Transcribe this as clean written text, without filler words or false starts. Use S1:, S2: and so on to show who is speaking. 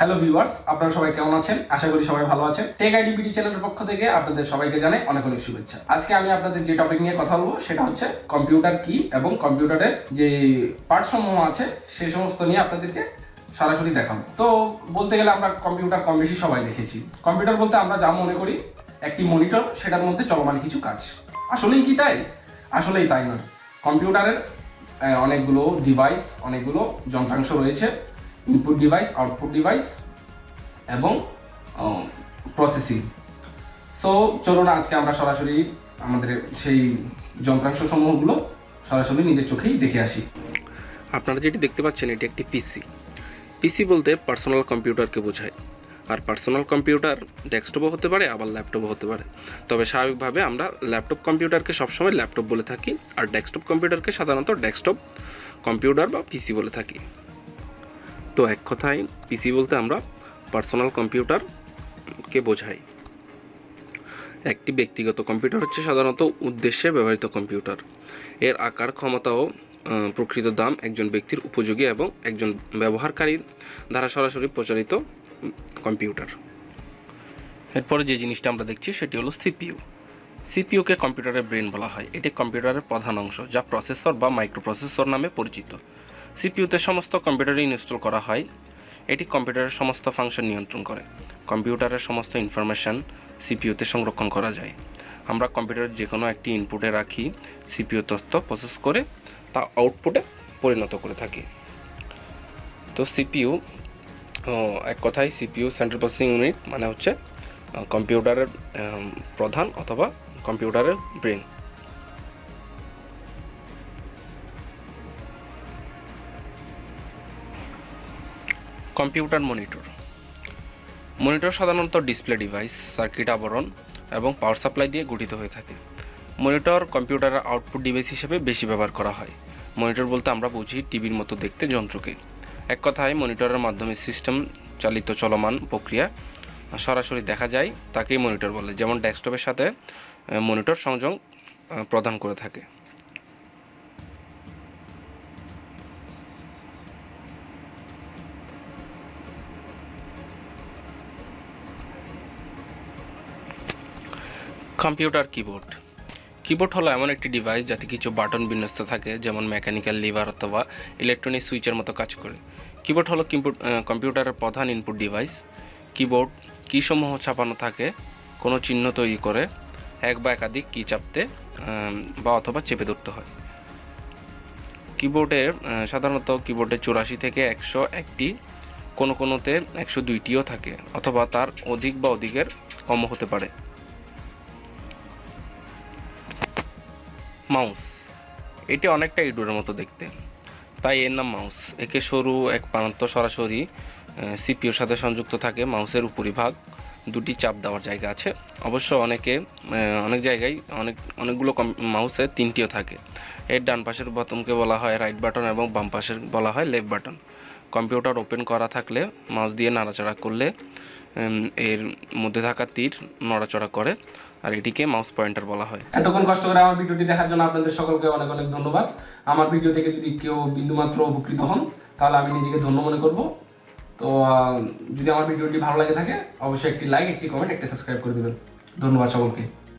S1: Hello viewers, আপনারা সবাই কেমন আছেন? আশা করি সবাই ভালো আছেন। টেক আইডি বিডি চ্যানেলের পক্ষ থেকে আপনাদের সবাইকে জানাই অনেক অনেক শুভেচ্ছা। আজকে আমি আপনাদের যে টপিক নিয়ে কথা বলবো সেটা হচ্ছে কম্পিউটার কি এবং কম্পিউটারের যে পার্ট সমূহ আছে সেই সমস্ত নিয়ে আপনাদেরকে সরাসরি দেখাবো। তো বলতে গেলে আমরা কম্পিউটার কম বেশি সবাই দেখেছি। কম্পিউটার বলতে আমরা যা মনে করি একটি মনিটর, সেটার মধ্যে চলমান কিছু কাজ। আসলেই কি তাই? আসলেই তাই নয়। কম্পিউটারের অনেকগুলো ডিভাইস, অনেকগুলো যন্ত্রাংশ রয়েছে। ইনপুট ডিভাইস, আউটপুট ডিভাইস এবং প্রসেসিং। সো চলুন আজকে আমরা সরাসরি আমাদের সেই যন্ত্রাংশ সমূহগুলো সরাসরি নিজের চোখেই দেখে আসি।
S2: আপনারা যেটি দেখতে পাচ্ছেন এটি একটি পিসি। পিসি বলতে পার্সোনাল কম্পিউটারকে বোঝায়। আর পার্সোনাল কম্পিউটার ডেস্কটপও হতে পারে, আবার ল্যাপটপও হতে পারে। তবে স্বাভাবিকভাবে আমরা ল্যাপটপ কম্পিউটারকে সবসময় ল্যাপটপ বলে থাকি, আর ডেস্কটপ কম্পিউটারকে সাধারণত ডেস্কটপ কম্পিউটার বা পিসি বলে থাকি। তো এক কথায় পিসি বলতে আমরা পার্সোনাল কম্পিউটারকে বোঝাই। একটি ব্যক্তিগত কম্পিউটার হচ্ছে সাধারণত উদ্দেশ্যে ব্যবহৃত কম্পিউটার। এর আকার, ক্ষমতা ও প্রকৃত দাম একজন ব্যক্তির উপযোগী এবং একজন ব্যবহারকারীর দ্বারা সরাসরি প্রচারিত কম্পিউটার। এরপরে যে জিনিসটা আমরা দেখছি সেটি হলো সিপিইউ। সিপিইউকে কম্পিউটারের ব্রেন বলা হয়। এটি কম্পিউটারের প্রধান অংশ, যা প্রসেসর বা মাইক্রোপ্রসেসর নামে পরিচিত। সিপিইউতে সমস্ত কম্পিউটারে ইনস্টল করা হয়। এটি কম্পিউটারের সমস্ত ফাংশন নিয়ন্ত্রণ করে। কম্পিউটারের সমস্ত ইনফরমেশন সিপিইউতে সংরক্ষণ করা যায়। আমরা কম্পিউটারের যে কোনো একটি ইনপুটে রাখি, সিপিইউ তথ্য প্রসেস করে তা আউটপুটে পরিণত করে থাকি। তো সিপিইউ এক কথায় সিপিইউ সেন্ট্রাল প্রসেসিং ইউনিট মানে হচ্ছে কম্পিউটারের প্রধান অথবা কম্পিউটারের ব্রেন। Computer monitor. মনিটর সাধারণত ডিসপ্লে ডিভাইস, সার্কিট আবরণ এবং পাওয়ার সাপ্লাই দিয়ে গঠিত হয়ে থাকে। মনিটর কম্পিউটারের আউটপুট ডিভাইস হিসেবে বেশি ব্যবহার করা হয়। মনিটর বলতে আমরা বুঝি টিভির মতো দেখতে যন্ত্রকে। এক কথায় মনিটরের মাধ্যমে সিস্টেম চালিত চলমান প্রক্রিয়া সরাসরি দেখা যায়, তাকেই মনিটর বলে। যেমন ডেস্কটপের সাথে মনিটর সংযোগ প্রদান করে থাকে। Computer keyboard. কিবোর্ড হলো এমন একটি ডিভাইস যাতে কিছু বাটন বিন্যস্ত থাকে, যেমন মেকানিক্যাল লিভার অথবা ইলেকট্রনিক সুইচের মতো কাজ করে। কিবোর্ড হলো কম্পিউটারের প্রধান ইনপুট ডিভাইস। কিবোর্ড কীসমূহ ছাপানো থাকে, কোনো চিহ্ন তৈরি করে এক বা একাধিক কি চাপতে বা অথবা চেপে ধরতে হয়। কিবোর্ডের সাধারণত কিবোর্ডে 84 থেকে 101টি, কোনোতে 102টিও থাকে, অথবা তার অধিক বা অধিকের কম হতে পারে। মাউস। এটি অনেকটা ইঁদুরের মতো দেখতে, তাই এর নাম মাউস। একে সরু এক প্রান্ত সরাসরি সিপিইউর সাথে সংযুক্ত থাকে। মাউসের উপরিভাগ দুটি চাপ দেওয়ার জায়গা আছে। অবশ্য অনেক জায়গায় অনেকগুলো মাউসে 3টিও থাকে। এর ডান পাশের বোতামকে বলা হয় রাইট বাটন এবং বাম পাশের বলা হয় লেফট বাটন। কম্পিউটার ওপেন করা থাকলে মাউস দিয়ে নাড়াচাড়া করলে এর মধ্যে থাকা তীর নড়াচড়া করে, আর এটিকে মাউস পয়েন্টার বলা হয়।
S1: এতক্ষণ কষ্ট করে আমার ভিডিওটি দেখার জন্য আপনাদের সকলকে অনেক অনেক ধন্যবাদ। আমার ভিডিও থেকে যদি কেউ বিন্দুমাত্র উপকৃত হন তাহলে আমি নিজেকে ধন্য মনে করব। তো যদি আমার ভিডিওটি ভালো লাগে থাকে অবশ্যই একটি লাইক, একটি কমেন্ট, একটি সাবস্ক্রাইব করে দেবেন। ধন্যবাদ সকলকে।